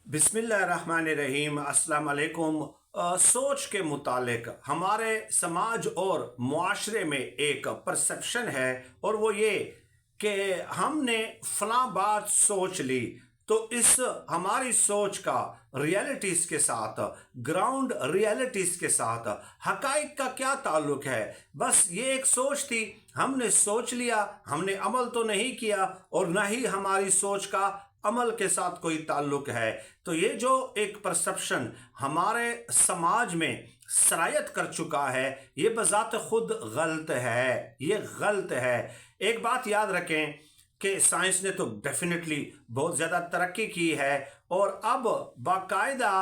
बिस्मिल्लाहिर्रहमानिर्रहीम अस्सलाम वालेकुम। सोच के मुतालिक हमारे समाज और मुआशरे में एक परसेप्शन है और वो ये कि हमने फलां बात सोच ली तो इस हमारी सोच का रियलिटीज़ के साथ, ग्राउंड रियलिटीज़ के साथ हकाइक का क्या ताल्लुक है। बस ये एक सोच थी, हमने सोच लिया, हमने अमल तो नहीं किया और ना ही हमारी सोच का अमल के साथ कोई ताल्लुक है। तो ये जो एक परसेप्शन हमारे समाज में सरायत कर चुका है, ये बज़ात खुद गलत है, ये गलत है। एक बात याद रखें कि साइंस ने तो डेफिनेटली बहुत ज़्यादा तरक्की की है और अब बाकायदा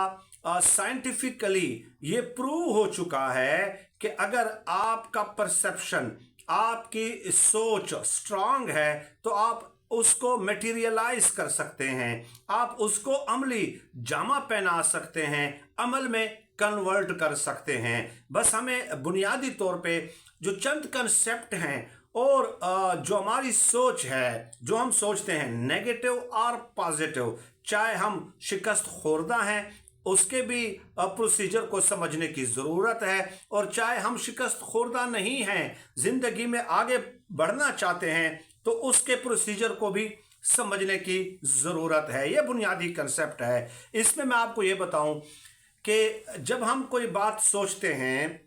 साइंटिफिकली ये प्रूव हो चुका है कि अगर आपका परसेप्शन, आपकी सोच स्ट्रांग है तो आप उसको मटेरियलाइज कर सकते हैं, आप उसको अमली जामा पहना सकते हैं, अमल में कन्वर्ट कर सकते हैं। बस हमें बुनियादी तौर पे जो चंद कंसेप्ट हैं और जो हमारी सोच है, जो हम सोचते हैं नेगेटिव और पॉजिटिव, चाहे हम शिकस्त खोरदा हैं उसके भी प्रोसीजर को समझने की ज़रूरत है, और चाहे हम शिकस्त खोरदा नहीं हैं, ज़िंदगी में आगे बढ़ना चाहते हैं तो उसके प्रोसीजर को भी समझने की ज़रूरत है। ये बुनियादी कंसेप्ट है। इसमें मैं आपको ये बताऊं कि जब हम कोई बात सोचते हैं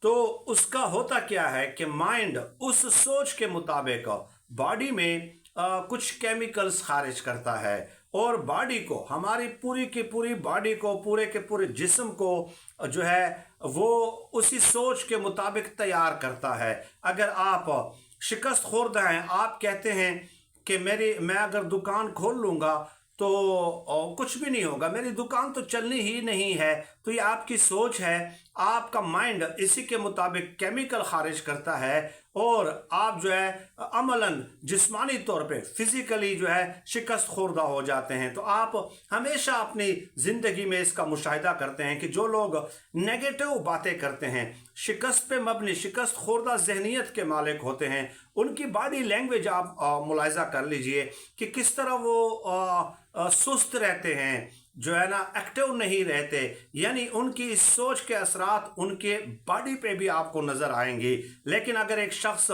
तो उसका होता क्या है कि माइंड उस सोच के मुताबिक बॉडी में कुछ केमिकल्स खारिज करता है और बॉडी को, हमारी पूरी की पूरी बॉडी को, पूरे के पूरे जिस्म को जो है वो उसी सोच के मुताबिक तैयार करता है। अगर आप शिकस्त खोर्दा हैं, आप कहते हैं कि मैं अगर दुकान खोल लूँगा तो कुछ भी नहीं होगा, मेरी दुकान तो चलनी ही नहीं है, तो ये आपकी सोच है। आपका माइंड इसी के मुताबिक केमिकल खारिज करता है और आप जो है अमलन जिस्मानी तौर पे फिज़िकली जो है शिकस्त खोर्दा हो जाते हैं। तो आप हमेशा अपनी ज़िंदगी में इसका मुशाहिदा करते हैं कि जो लोग नेगेटिव बातें करते हैं, शिकस्त पे मबनी, शिकस्त खोर्दा जहनीत के मालिक होते हैं, उनकी बॉडी लैंग्वेज आप मुलाहिजा कर लीजिए कि किस तरह वो सुस्त रहते हैं, जो है ना एक्टिव नहीं रहते, यानी उनकी इस सोच के असरात उनके बॉडी पे भी आपको नज़र आएंगे। लेकिन अगर एक शख्स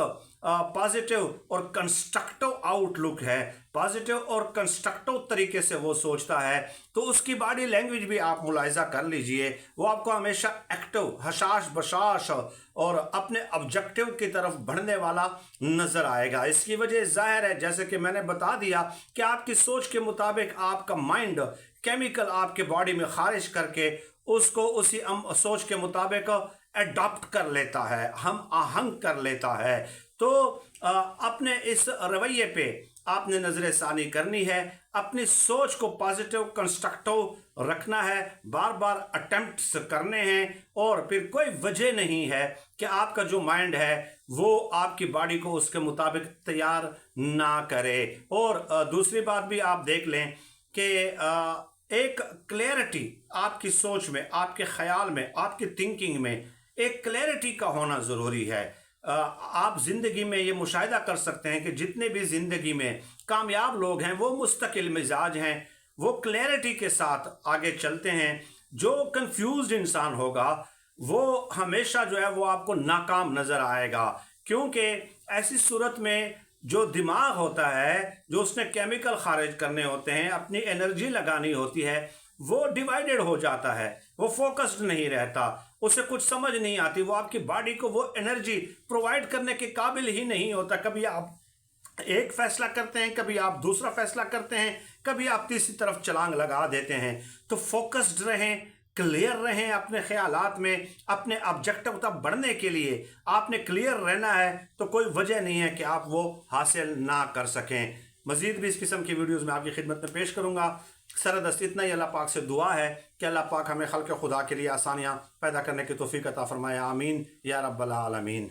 पॉजिटिव और कंस्ट्रक्टिव आउटलुक है, पॉजिटिव और कंस्ट्रक्टिव तरीके से वो सोचता है, तो उसकी बॉडी लैंग्वेज भी आप मुलाहिजा कर लीजिए, वो आपको हमेशा एक्टिव, हशाश बशाश और अपने ऑब्जेक्टिव की तरफ बढ़ने वाला नज़र आएगा। इसकी वजह ज़ाहिर है, जैसे कि मैंने बता दिया कि आपकी सोच के मुताबिक आपका माइंड केमिकल आपके बॉडी में खारिज करके उसको उसी सोच के मुताबिक अडॉप्ट कर लेता है, हम आहंग कर लेता है। तो अपने इस रवैये पे आपने नज़र सानी करनी है, अपनी सोच को पॉजिटिव कंस्ट्रक्टिव रखना है, बार बार अटेम्प्ट्स करने हैं और फिर कोई वजह नहीं है कि आपका जो माइंड है वो आपकी बॉडी को उसके मुताबिक तैयार ना करे। और दूसरी बात भी आप देख लें कि एक क्लैरिटी आपकी सोच में, आपके ख्याल में, आपकी थिंकिंग में एक क्लैरिटी का होना ज़रूरी है। आप ज़िंदगी में ये मुशाहिदा कर सकते हैं कि जितने भी ज़िंदगी में कामयाब लोग हैं वो मुस्तकिल मिजाज हैं, वो क्लैरिटी के साथ आगे चलते हैं। जो कंफ्यूज्ड इंसान होगा वो हमेशा जो है वो आपको नाकाम नज़र आएगा, क्योंकि ऐसी सूरत में जो दिमाग होता है, जो उसने केमिकल खारिज करने होते हैं, अपनी एनर्जी लगानी होती है, वो डिवाइडेड हो जाता है, वो फोकस्ड नहीं रहता, उसे कुछ समझ नहीं आती, वो आपकी बॉडी को वो एनर्जी प्रोवाइड करने के काबिल ही नहीं होता। कभी आप एक फैसला करते हैं, कभी आप दूसरा फैसला करते हैं, कभी आप तीसरी तरफ छलांग लगा देते हैं। तो फोकस्ड रहें, क्लियर रहें अपने ख्यालात में, अपने ऑब्जेक्टिव तक बढ़ने के लिए आपने क्लियर रहना है, तो कोई वजह नहीं है कि आप वो हासिल ना कर सकें। मज़ीद भी इस किस्म की वीडियोज़ में आपकी खिदमत में पेश करूँगा। सरदस्त इतना ही अल्लाह पाक से दुआ है कि अल्लाह पाक हमें खल्क़ खुदा के लिए आसानियाँ पैदा करने की तौफ़ीक़ अता फ़रमाए। आमीन या रब्बल आलमीन।